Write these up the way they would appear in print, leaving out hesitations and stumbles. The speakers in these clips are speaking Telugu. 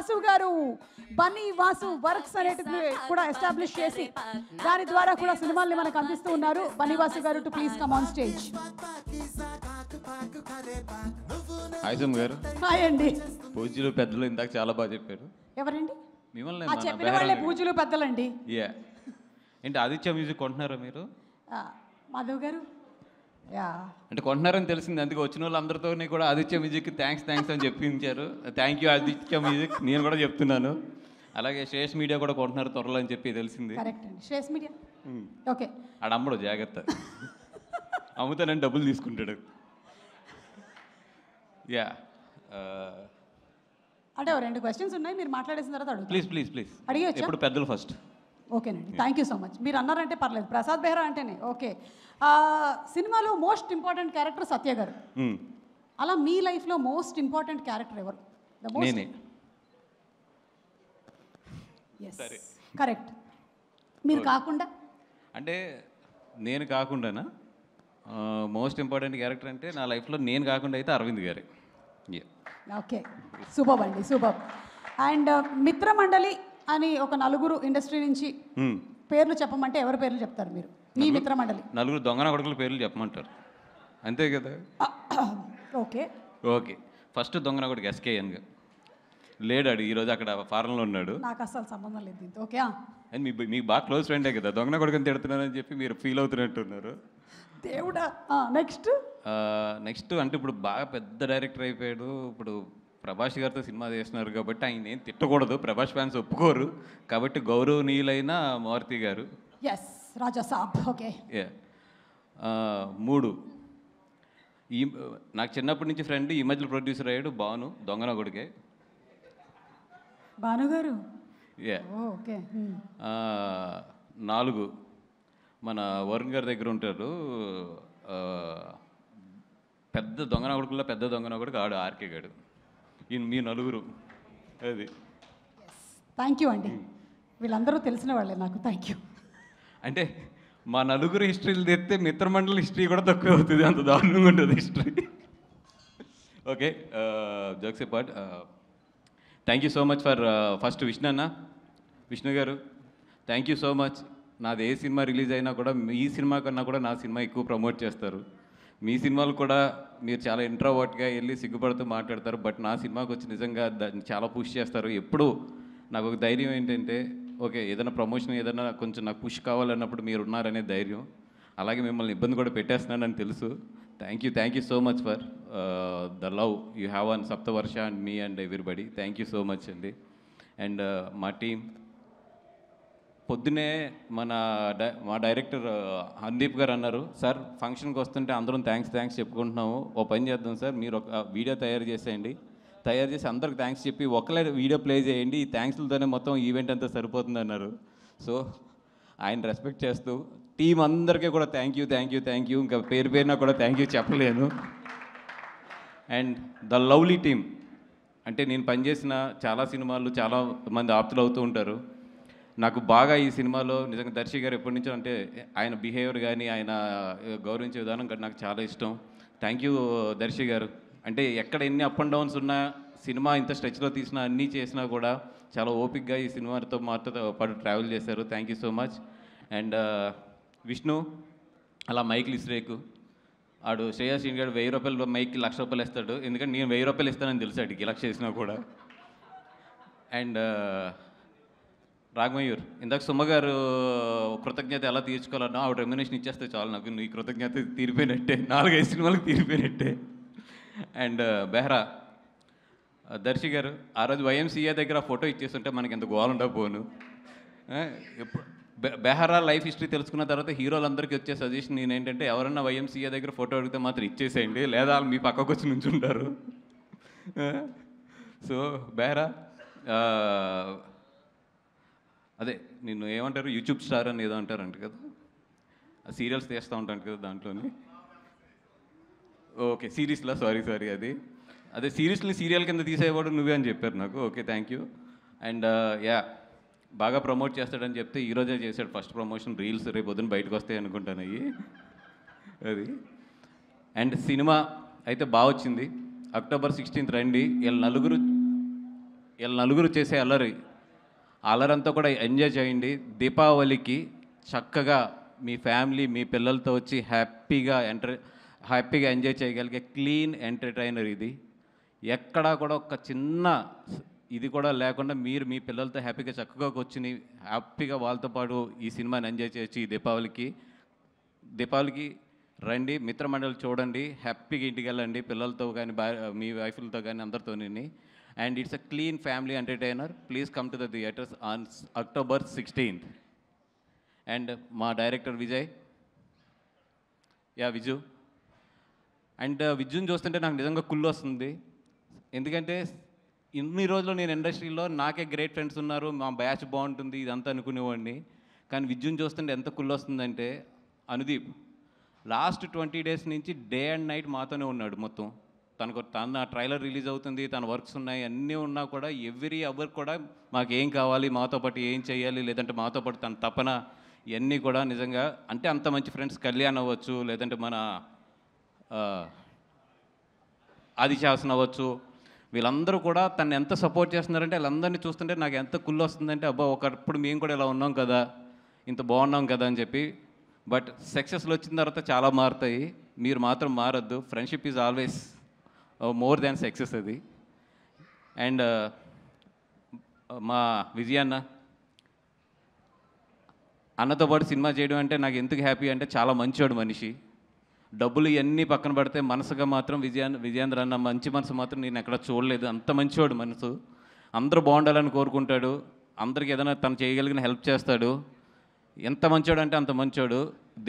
వాసు గారు బన్నీ వాసు వర్క్స్ అనేటిది కూడా ఎస్టాబ్లిష్ చేసి దాని ద్వారా కూడా సినిమాల్ని మనకు అందిస్తూ ఉన్నారు. బన్నీ వాసు గారు to please come on stage. Hi సుమ్ గారు. హాయ్ అండి. పూజలు పెద్దలు ఇందాక చాలా బాగా చెప్పారు. ఎవరండి? మిమ్మల్ని చెప్పిన వాళ్ళే పూజలు పెద్దలండి. యా ఏంటి ఆదిత్య మ్యూజిక్ కొంటున్నారా మీరు? మాధవ్ గారు యా అంటే కొంటున్నారని తెలిసింది, అందుకే వచ్చిన వాళ్ళందరితో కూడా ఆదిత్య మ్యూజిక్ థ్యాంక్స్ అని చెప్పించారు. Thank you Aditya music. నేను కూడా చెప్తున్నాను. అలాగే శ్రేష్ మీడియా కూడా కొంటున్నారు త్వరలో అని చెప్పి తెలిసింది. కరెక్ట్ అండి. Shresh media okay. ఆడ అమ్మడు జాగ్రత్త, అమ్ముతానని డబ్బులు తీసుకుంటాడు. యా అంటే 2 క్వశ్చన్స్ ఉన్నాయి, మీరు మాట్లాడేసిన తర్వాత అడుగుతాను. ప్లీజ్ అడిగేయచ్చా? ఇప్పుడు పెద్దలు ఫస్ట్. ఓకేనండి, థ్యాంక్ యూ సో మచ్. మీరు అన్నారంటే పర్లేదు, ప్రసాద్ బెహ్రా అంటేనే ఓకే. సినిమాలో మోస్ట్ ఇంపార్టెంట్ క్యారెక్టర్ సత్య గారు. అలా మీ లైఫ్లో మోస్ట్ ఇంపార్టెంట్ క్యారెక్టర్ ఎవరు? నేనే. కరెక్ట్. మీరు కాకుండా అంటే నేను కాకుండానా? మోస్ట్ ఇంపార్టెంట్ క్యారెక్టర్ అంటే నా లైఫ్లో నేను కాకుండా అయితే అరవింద్ గారే. ఓకే, సూపర్ అండి, సూపర్. అండ్ మిత్రమండలి అని ఒక నలుగురు ఇండస్ట్రీ నుంచి పేర్లు చెప్పమంటే ఎవరి పేర్లు చెప్తారు మీరు? మీ మిత్రమండలి నలుగురు దొంగన కొడుకుల పేర్లు చెప్పమంటారు, అంతే కదా? ఓకే ఫస్ట్ దొంగన కొడుకు ఎస్కేఎన్ గారు లేడాడు, ఈరోజు అక్కడ ఫారెన్లో ఉన్నాడు. నాకు అసలు సంబంధం లేదు దీంతో. ఓకే, అండ్ మీకు బాగా క్లోజ్ ఫ్రెండే కదా, దొంగన కొడుకుని తిడుతున్నారని చెప్పి మీరు ఫీల్ అవుతున్నట్టున్నారు. దేవుడా. నెక్స్ట్ అంటే ఇప్పుడు బాగా పెద్ద డైరెక్టర్ అయిపోయాడు. ఇప్పుడు ప్రభాస్ గారితో సినిమా చేస్తున్నారు కాబట్టి ఆయన ఏం తిట్టకూడదు, ప్రభాస్ ఫ్యాన్స్ ఒప్పుకోరు కాబట్టి గౌరవనీయులైన మారుతి గారు. ఎస్ రాజా సాబ్. ఓకే. 3 ఈ నాకు చిన్నప్పటి నుంచి ఫ్రెండ్, ఈ మధ్యలో ప్రొడ్యూసర్ అయ్యాడు భాను, దొంగన కొడుకే. భాను గారు. ఓకే. 4 మన వరుణ్ గారి దగ్గర ఉంటారు, పెద్ద దొంగన కొడుకుల్లో పెద్ద దొంగన కొడుకు ఆడు ఆర్కే గాడు. మీ నలుగురు అది. థ్యాంక్ యూ అండి, వీళ్ళందరూ తెలిసిన వాళ్ళే నాకు. Thank you. అంటే మా నలుగురు హిస్టరీలు తెస్తే మిత్రమండలి హిస్టరీ కూడా తక్కువ అవుతుంది, అంత దారుణంగా ఉంటుంది history. Okay, jokes apart, thank you so much for first Vishnu గారు థ్యాంక్ యూ సో మచ్. నాది ఏ సినిమా రిలీజ్ అయినా కూడా మీ సినిమా కన్నా కూడా నా సినిమా ఎక్కువ ప్రమోట్ చేస్తారు. మీ సినిమాలు కూడా మీరు చాలా ఇంట్రోవర్ట్గా వెళ్ళి సిగ్గుపడుతూ మాట్లాడతారు, బట్ నా సినిమాకి వచ్చి నిజంగా చాలా పుష్ చేస్తారు. ఎప్పుడు నాకు ఒక ధైర్యం ఏంటంటే, ఓకే ఏదైనా ప్రమోషన్ ఏదైనా కొంచెం నాకు పుష్ కావాలన్నప్పుడు మీరు ఉన్నారనే ధైర్యం. అలాగే మిమ్మల్ని ఇబ్బంది కూడా పెట్టేస్తున్నానని తెలుసు. Thank you so much for the love you have on Saptavarsha and me and everybody. Thank you so much అండి. అండ్ మా టీం పొద్దునే మా డైరెక్టర్ హందీప్ గారు అన్నారు, సార్ ఫంక్షన్కి వస్తుంటే అందరం థ్యాంక్స్ చెప్పుకుంటున్నాము, ఓ పని చేద్దాం సార్, మీరు ఒక వీడియో తయారు చేసి అందరికి థ్యాంక్స్ చెప్పి ఒకలే వీడియో ప్లే చేయండి, ఈ థ్యాంక్స్లతోనే మొత్తం ఈవెంట్ అంతా సరిపోతుంది అన్నారు. సో ఆయన రెస్పెక్ట్ చేస్తూ టీం అందరికీ కూడా థ్యాంక్ యూ, ఇంకా పేరున కూడా థ్యాంక్ యూ చెప్పలేను. అండ్ ద లవ్లీ టీమ్, అంటే నేను పనిచేసిన చాలా సినిమాలు చాలా మంది ఆప్తులు అవుతూ ఉంటారు. నాకు బాగా ఈ సినిమాలో నిజంగా దర్శి గారు ఎప్పటి నుంచో అంటే ఆయన బిహేవియర్ కానీ ఆయన గౌరవించే విధానం కానీ నాకు చాలా ఇష్టం. థ్యాంక్ యూ దర్శి గారు. అంటే ఎక్కడ ఎన్ని అప్ అండ్ డౌన్స్ ఉన్నా, సినిమా ఇంత స్ట్రెచ్లో తీసినా అన్నీ చేసినా కూడా చాలా ఓపిక్గా ఈ సినిమాతో పాటు ట్రావెల్ చేశారు. Thank you so much. And Vishnu అలా మైక్లు ఇస్రేకు ఆడు శ్రేయస్ గారు 1000 రూపాయలు మైక్కి 1,00,000 రూపాయలు ఇస్తాడు, ఎందుకంటే నేను 1000 రూపాయలు ఇస్తానని తెలుసు అడిగి 1,00,000 చేసినా కూడా. అండ్ రాఘమయూర్, ఇందాక సుమ్మగారు కృతజ్ఞత ఎలా తీర్చుకోవాలన్నా ఆవిడ రెమ్యునేషన్ ఇచ్చేస్తే చాలు, నాకు నీ కృతజ్ఞత తీరిపోయినట్టే, 4-5 సినిమాలకు తీరిపోయినట్టే. అండ్ బెహ్రా దర్శి గారు, ఆ రోజు వైఎంసీఏ దగ్గర ఫోటో ఇచ్చేస్తుంటే మనకి ఎంత గోల్ ఉండకపోను. బెహ్రా లైఫ్ హిస్టరీ తెలుసుకున్న తర్వాత హీరోలందరికీ వచ్చే సజెషన్ నేనేంటంటే, ఎవరన్నా వైఎంసీఏ దగ్గర ఫోటో అడిగితే మాత్రం ఇచ్చేసేయండి, లేదా మీ పక్కకు వచ్చి నుంచుంటారు. సో బెహ్రా అదే నిన్ను ఏమంటారు, యూట్యూబ్ స్టార్ అని ఏదో అంటారంట కదా, సీరియల్స్ తీస్తూ ఉంటాను కదా దాంట్లోని. ఓకే సిరీస్లో సారీ అదే సిరీస్ని సీరియల్ కింద తీసేవాడు నువ్వే అని చెప్పారు నాకు. Okay thank you. అండ్ బాగా ప్రమోట్ చేస్తాడని చెప్తే ఈరోజే చేశాడు ఫస్ట్ ప్రమోషన్, రీల్స్ రేపు పొద్దున బయటకు వస్తాయి అనుకుంటాను అవి అది. అండ్ సినిమా అయితే బాగా వచ్చింది. October 16th రండి. వీళ్ళ నలుగురు వీళ్ళ నలుగురు చేసే అల్లరంతా కూడా ఎంజాయ్ చేయండి. దీపావళికి చక్కగా మీ ఫ్యామిలీ మీ పిల్లలతో వచ్చి హ్యాపీగా ఎంజాయ్ చేయగలిగే క్లీన్ ఎంటర్టైనర్ ఇది. ఎక్కడా కూడా ఒక చిన్న ఇది కూడా లేకుండా మీరు మీ పిల్లలతో హ్యాపీగా చక్కగా కూర్చుని హ్యాపీగా వాళ్ళతో పాటు ఈ సినిమాని ఎంజాయ్ చేయొచ్చు. ఈ దీపావళికి రండి, మిత్రమండలి చూడండి, హ్యాపీగా ఇంటికి వెళ్ళండి పిల్లలతో కానీ మీ వైఫ్లతో కానీ అందరితోని. And it's a clean family entertainer. Please come to the theatres on October 16th. And మా డైరెక్టర్ విజయ్, విజు. అండ్ విజుని చూస్తుంటే నాకు నిజంగా కుళ్ళు వస్తుంది. ఎందుకంటే ఇన్ని రోజులు నేను ఇండస్ట్రీలో నాకే గ్రేట్ ఫ్రెండ్స్ ఉన్నారు, మా బ్యాచ్ బాగుంటుంది ఇదంతా అనుకునేవాడిని. కానీ విజుని చూస్తుంటే ఎంత కుళ్ళు వస్తుందంటే, అనుదీప్ లాస్ట్ 20 days నుంచి డే అండ్ నైట్ మాతోనే ఉన్నాడు మొత్తం. తన ట్రైలర్ రిలీజ్ అవుతుంది, తన వర్క్స్ ఉన్నాయి, అన్నీ ఉన్నా కూడా ఎవ్రీ అవర్ కూడా మాకేం కావాలి, మాతో పాటు ఏం చేయాలి, లేదంటే మాతో పాటు తన తపన, ఇవన్నీ కూడా నిజంగా అంటే అంత మంచి ఫ్రెండ్స్. కళ్యాణ్ అవ్వచ్చు, లేదంటే మన ఆదిశాసన్ అవ్వచ్చు, వీళ్ళందరూ కూడా తను ఎంత సపోర్ట్ చేస్తున్నారంటే వీళ్ళందరినీ చూస్తుంటే నాకు ఎంత కుళ్ళు వస్తుందంటే, అబ్బా ఒకప్పుడు మేము కూడా ఇలా ఉన్నాం కదా, ఇంత బాగున్నాం కదా అని చెప్పి. బట్ సక్సెస్లు వచ్చిన తర్వాత చాలా మారుతాయి, మీరు మాత్రం మారద్దు. Friendship is always more than success అది. అండ్ మా విజయన్న అన్నతో పాటు సినిమా చేయడం అంటే నాకు ఎందుకు హ్యాపీ అంటే, చాలా మంచివాడు మనిషి. డబ్బులు ఇవన్నీ పక్కన పడితే మనసుగా మాత్రం విజయేంద్ర అన్న మంచి మనసు మాత్రం నేను ఎక్కడ చూడలేదు. అంత మంచివాడు మనసు, అందరూ బాగుండాలని కోరుకుంటాడు, అందరికి ఏదైనా తను చేయగలిగిన హెల్ప్ చేస్తాడు. ఎంత మంచోడు అంటే అంత మంచోడు,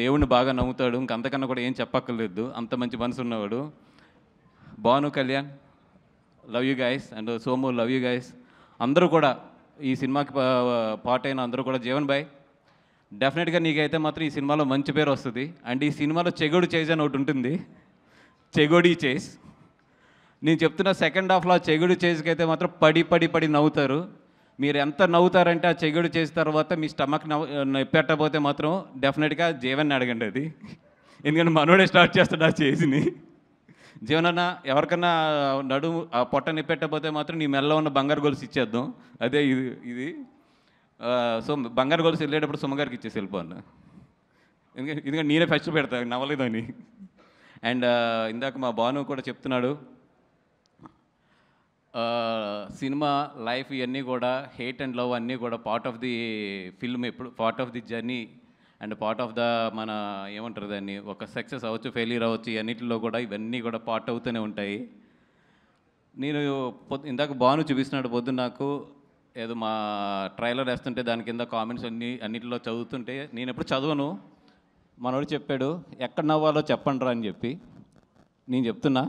దేవుణ్ణి బాగా నమ్ముతాడు, ఇంకంతకన్నా కూడా ఏం చెప్పక్కర్లేదు, అంత మంచి మనసు ఉన్నవాడు. Bhanu, Kalyan, love you guys. And Somu, love you guys. అందరూ కూడా ఈ సినిమాకి పార్ట్ అయిన అందరూ కూడా, జీవన్ బాయ్ డెఫినెట్గా నీకైతే మాత్రం ఈ సినిమాలో మంచి పేరు వస్తుంది. అండ్ ఈ సినిమాలో చెగోడి చేజ్ అని ఒకటి ఉంటుంది, చెగోడి చేజ్. నేను చెప్తున్న సెకండ్ హాఫ్లో చెగోడి చేజ్కి అయితే మాత్రం పడి నవ్వుతారు. మీరు ఎంత నవ్వుతారంటే ఆ చెగోడి చేసిన తర్వాత మీ స్టమక్ పెట్టకపోతే మాత్రం డెఫినెట్గా జీవన్ని అడగండి అది, ఎందుకంటే మనోడే స్టార్ట్ చేస్తాడు ఆ చేజ్ని. జీవనన్న ఎవరికన్నా నడుము ఆ పొట్ట నిప్పెట్టకపోతే మాత్రం నీ మెల్ల ఉన్న బంగారు గొలుసు ఇచ్చేద్దాం, అదే ఇది. సో బంగారు గొలుసు వెళ్ళేటప్పుడు సుమ్మగారికి ఇచ్చేసి వెళ్ళిపోను, ఎందుకంటే నేనే ఫస్ట్ పెడతా నవ్వలేదని. అండ్ ఇందాక మా భాను కూడా చెప్తున్నాడు, సినిమా లైఫ్ ఇవన్నీ కూడా హేట్ అండ్ లవ్ అన్నీ కూడా పార్ట్ ఆఫ్ ది ఫిల్మ్, ఎప్పుడు part of the journey and part of the మన ఏమంటారు దాన్ని, ఒక సక్సెస్ అవ్వచ్చు, ఫెయిల్యూర్ అవ్వచ్చు, అన్నిటిలో కూడా ఇవన్నీ కూడా పార్ట్ అవుతూనే ఉంటాయి. నేను ఇందాక భాను చూపిస్తున్నాడు పొద్దున్న నాకు, ఏదో మా ట్రైలర్ వేస్తుంటే దాని కింద కామెంట్స్ అన్నిటిలో చదువుతుంటే నేను ఎప్పుడు చదవను. మనోడు చెప్పాడు ఎక్కడ నవ్వాలో చెప్పండి రా అని చెప్పి. నేను చెప్తున్నా,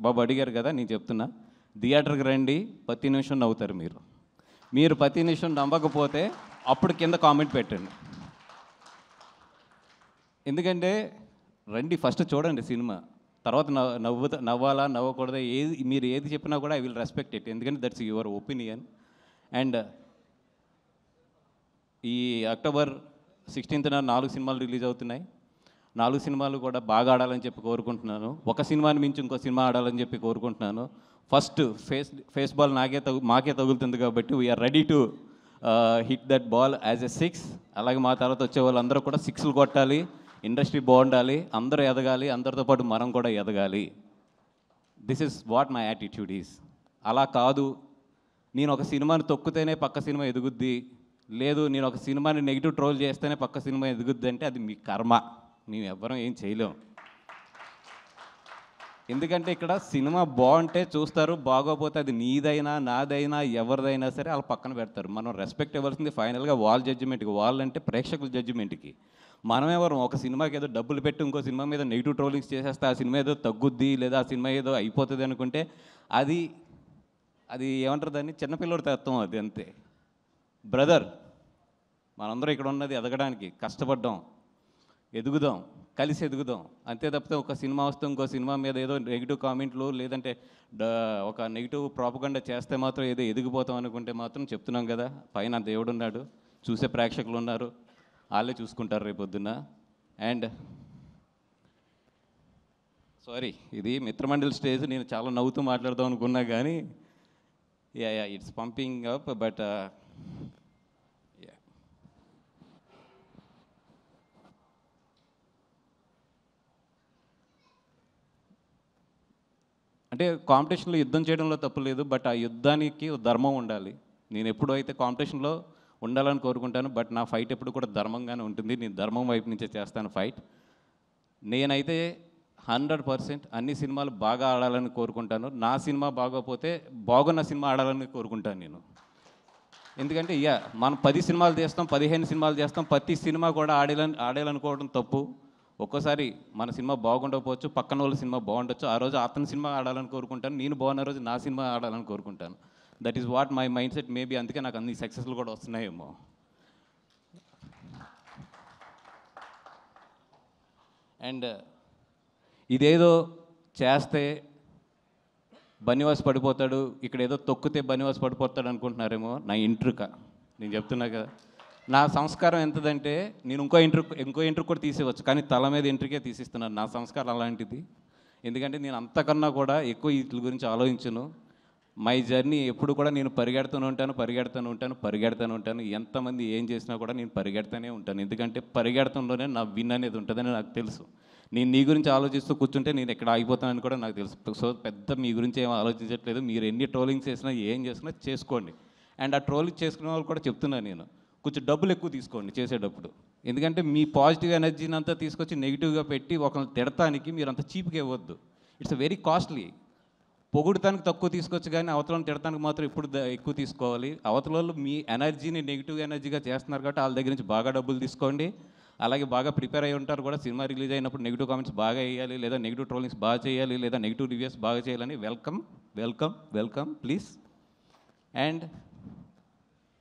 బాబు అడిగారు కదా, నేను చెప్తున్నా, థియేటర్కి రండి, ప్రతి నిమిషం నవ్వుతారు. మీరు ప్రతి నిమిషం నవ్వకపోతే అప్పుడు కింద కామెంట్ పెట్టండి. ఎందుకంటే రండి, ఫస్ట్ చూడండి సినిమా, తర్వాత నవ్వాలా నవ్వకూడదా మీరు ఏది చెప్పినా కూడా ఐ విల్ రెస్పెక్ట్ ఇట్, ఎందుకంటే దట్స్ యువర్ ఒపీనియన్. అండ్ ఈ October 16th 4 సినిమాలు రిలీజ్ అవుతున్నాయి. 4 సినిమాలు కూడా బాగా ఆడాలని చెప్పి కోరుకుంటున్నాను. ఒక సినిమాని మించి ఇంకో సినిమా ఆడాలని చెప్పి కోరుకుంటున్నాను. ఫస్ట్ ఫేస్ బాల్ మాకే తగులుతుంది కాబట్టి we are ready to hit that ball as a 6. అలాగే మా తర్వాత వచ్చే వాళ్ళందరూ కూడా 6లు కొట్టాలి, ఇండస్ట్రీ బాగుండాలి, అందరూ ఎదగాలి, అందరితో పాటు మనం కూడా ఎదగాలి. This is what my attitude is. అలా కాదు నేను ఒక సినిమాని తొక్కితేనే పక్క సినిమా ఎదుగుద్ది, లేదు నేను ఒక సినిమాని నెగిటివ్ ట్రోల్ చేస్తేనే పక్క సినిమా ఎదుగుద్ది అంటే అది మీ కర్మ, మేము ఎవ్వరం ఏం చేయలేం. ఎందుకంటే ఇక్కడ సినిమా బాగుంటే చూస్తారు, బాగోపోతే అది నీదైనా నాదైనా ఎవరిదైనా సరే వాళ్ళు పక్కన పెడతారు. మనం రెస్పెక్ట్ ఇవ్వాల్సింది ఫైనల్గా వాళ్ళ జడ్జిమెంట్కి, వాళ్ళంటే ప్రేక్షకుల జడ్జిమెంట్కి. మనమెవరం ఒక సినిమాకి ఏదో డబ్బులు పెట్టి ఇంకో సినిమా మీద నెగిటివ్ ట్రోలింగ్స్ చేసేస్తే ఆ సినిమా ఏదో తగ్గుద్ది, లేదా ఆ సినిమా ఏదో అయిపోతుంది అనుకుంటే అది ఏమంటారు దాన్ని, చిన్నపిల్లడి తత్వం అది, అంతే. బ్రదర్, మనందరం ఇక్కడ ఉన్నది ఎదగడానికి, కష్టపడ్డాం, ఎదుగుదాం, కలిసి ఎదుగుదాం, అంతే తప్పితే ఒక సినిమా వస్తే ఇంకో సినిమా మీద ఏదో నెగిటివ్ కామెంట్లు లేదంటే ఒక నెగిటివ్ ప్రాపగండా చేస్తే మాత్రం ఏదో ఎదిగిపోతాం అనుకుంటే మాత్రం చెప్తున్నాం కదా, పైన దేవుడు ఉన్నాడు, చూసే ప్రేక్షకులు ఉన్నారు, వాళ్ళే చూసుకుంటారు రేపొద్దున్న. అండ్ సారీ, ఇది మిత్రమండలి స్టేజ్, నేను చాలా నవ్వుతూ మాట్లాడదాం అనుకున్నా కానీ yeah it's pumping up but అంటే కాంపిటీషన్లో యుద్ధం చేయడంలో తప్పు లేదు, బట్ ఆ యుద్ధానికి ధర్మం ఉండాలి. నేను ఎప్పుడు అయితే కాంపిటీషన్లో ఉండాలని కోరుకుంటాను, బట్ నా ఫైట్ ఎప్పుడు కూడా ధర్మంగానే ఉంటుంది. నేను ధర్మం వైపు నుంచే చేస్తాను ఫైట్. నేనైతే 100% అన్ని సినిమాలు బాగా ఆడాలని కోరుకుంటాను. నా సినిమా బాగోకపోతే బాగున్న సినిమా ఆడాలని కోరుకుంటాను నేను. ఎందుకంటే మనం 10 సినిమాలు చేస్తాం, 15 సినిమాలు చేస్తాం, ప్రతి సినిమా కూడా ఆడాలనుకోవడం తప్పు. ఒక్కోసారి మన సినిమా బాగుండకపోవచ్చు, పక్కన వాళ్ళ సినిమా బాగుండొచ్చు. ఆ రోజు అతని సినిమా ఆడాలని కోరుకుంటాను, నేను బాగున్న రోజు నా సినిమా ఆడాలని కోరుకుంటాను. That is what my mind set. Maybe అందుకే నాకు అన్ని సక్సెస్లు కూడా వస్తున్నాయేమో. అండ్ ఇదేదో చేస్తే బన్నివాస్ పడిపోతాడు, ఇక్కడ ఏదో తొక్కితే బన్నివాస్ పడిపోతాడు అనుకుంటున్నారేమో. నా ఇంట్రుక నేను చెప్తున్నా కదా, నా సంస్కారం ఎంతదంటే నేను ఇంకో ఇంట్రుక్ కూడా తీసేవచ్చు, కానీ తల మీద ఇంట్రుకే తీసిస్తున్నాను. నా సంస్కారం అలాంటిది. ఎందుకంటే నేను అంతకన్నా కూడా ఎక్కువ వీటి గురించి ఆలోచించను. మై జర్నీ ఎప్పుడు కూడా నేను పరిగెడుతూనే ఉంటాను. ఎంతమంది ఏం చేసినా కూడా నేను పరిగెడుతూనే ఉంటాను. ఎందుకంటే పరిగెడతంలోనే నా విన్ అనేది ఉంటుందని నాకు తెలుసు. నేను నీ గురించి ఆలోచిస్తూ కూర్చుంటే నేను ఎక్కడ ఆగిపోతానని కూడా నాకు తెలుసు. సో పెద్ద మీ గురించి ఏం ఆలోచించట్లేదు. మీరు ఎన్ని ట్రోలింగ్స్ చేసినా ఏం చేసినా చేసుకోండి. అండ్ ఆ ట్రోలింగ్ చేసుకునే వాళ్ళు కూడా చెప్తున్నాను నేను, కొంచెం డబ్బులు ఎక్కువ తీసుకోండి చేసేటప్పుడు. ఎందుకంటే మీ పాజిటివ్ ఎనర్జీని అంతా తీసుకొచ్చి నెగిటివ్గా పెట్టి ఒకరిని తిడటానికి మీరు అంత చీప్గా ఇవ్వద్దు. It's very costly. పొగుడటానికి తక్కువ తీసుకోవచ్చు, కానీ అవతలను తిడటానికి మాత్రం ఇప్పుడు ఎక్కువ తీసుకోవాలి. అవతల వాళ్ళు మీ ఎనర్జీని నెగిటివ్ ఎనర్జీగా చేస్తున్నారు కాబట్టి వాళ్ళ దగ్గర నుంచి బాగా డబ్బులు తీసుకోండి. అలాగే బాగా ప్రిపేర్ అయి ఉంటారు కూడా. సినిమా రిలీజ్ అయినప్పుడు నెగిటివ్ కామెంట్స్ బాగా వేయాలి, లేదా నెగిటివ్ ట్రోలింగ్స్ బాగా చేయాలి, లేదా నెగిటివ్ రివ్యూస్ బాగా చేయాలని వెల్కమ్ ప్లీజ్. అండ్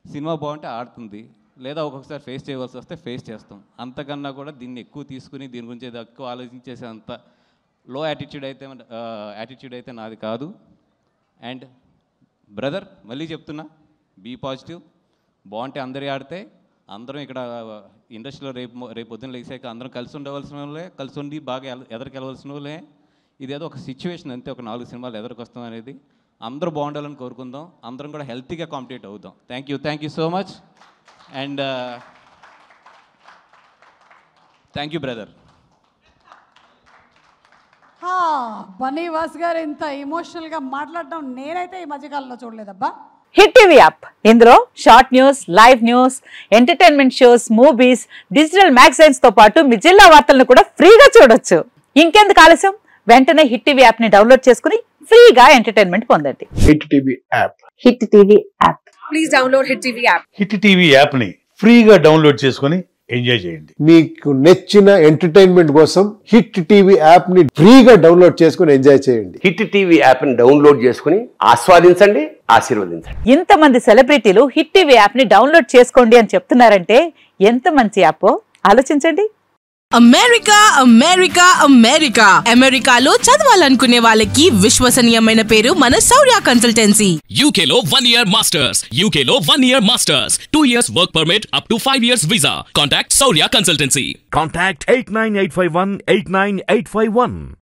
సినిమా బాగుంటే ఆడుతుంది, లేదా ఒక్కొక్కసారి ఫేస్ చేయవలసి వస్తే ఫేస్ చేస్తాం. అంతకన్నా కూడా దీన్ని ఎక్కువ తీసుకుని దీని గురించి ఎక్కువ ఆలోచించేసే అంత లో యాటిట్యూడ్ అయితే నాది కాదు. అండ్ బ్రదర్ మళ్ళీ చెప్తున్నా, బీ పాజిటివ్. బాగుంటే అందరి ఆడితే అందరం ఇక్కడ ఇండస్ట్రీలో రేపు పొద్దున్న లేచాక అందరం కలిసి ఉండవలసిన వాళ్ళే, కలిసి ఉండి బాగా ఎదరికెళ్ళవలసిన వాళ్ళే. ఇదేదో ఒక సిచ్యువేషన్ అంతే, ఒక 4 సినిమాలు ఎదరికొస్తాం అనేది. అందరూ బాగుండాలని కోరుకుందాం, అందరం కూడా హెల్తీగా కాంపిటేట్ అవుదాం. Thank you so much. And thank you brother. Bunny Vas గారు ఇంత ఎమోషనల్గా మాట్లాడడం నేనైతే ఈ మధ్యకాలంలో చూడలేదబ్బా. హిట్ టీవీ యాప్, ఇందులో short news, live news, entertainment shows, movies, digital magazines తో పాటు మీ జిల్లా వార్తలను కూడా ఫ్రీగా చూడొచ్చు. ఇంకెందుకు ఆలస్యం, వెంటనే హిట్ టీవీ యాప్ ని డౌన్లోడ్ చేసుకుని ఫ్రీగా ఎంటర్టైన్మెంట్ పొందండి. Hit TV app. Hit TV app. Please download hit TV app. Hit TV app ని ఫ్రీగా డౌన్లోడ్ చేసుకుని ఎంజాయ్ చేయండి. మీకు నచ్చిన ఎంటర్టైన్మెంట్ కోసం హిట్ టీవీ యాప్ ని ఫ్రీగా డౌన్లోడ్ చేసుకుని ఎంజాయ్ చేయండి. హిట్ టీవీ యాప్ ని డౌన్లోడ్ చేసుకుని ఆస్వాదించండి, ఆశీర్వదించండి. ఇంతమంది సెలబ్రిటీలు హిట్ టీవీ యాప్ ని డౌన్లోడ్ చేసుకోండి అని చెప్తున్నారంటే ఎంత మంచి యాప్ ఆలోచించండి. అమెరికాలో చదవాలనుకునే వాళ్ళకి విశ్వసనీయమైన పేరు మన శౌర్య కన్సల్టెన్సీ. UK లో 1 year masters, 2 years work permit up to 5 years visa. Contact Saurya Consultancy. Contact 89851 89851.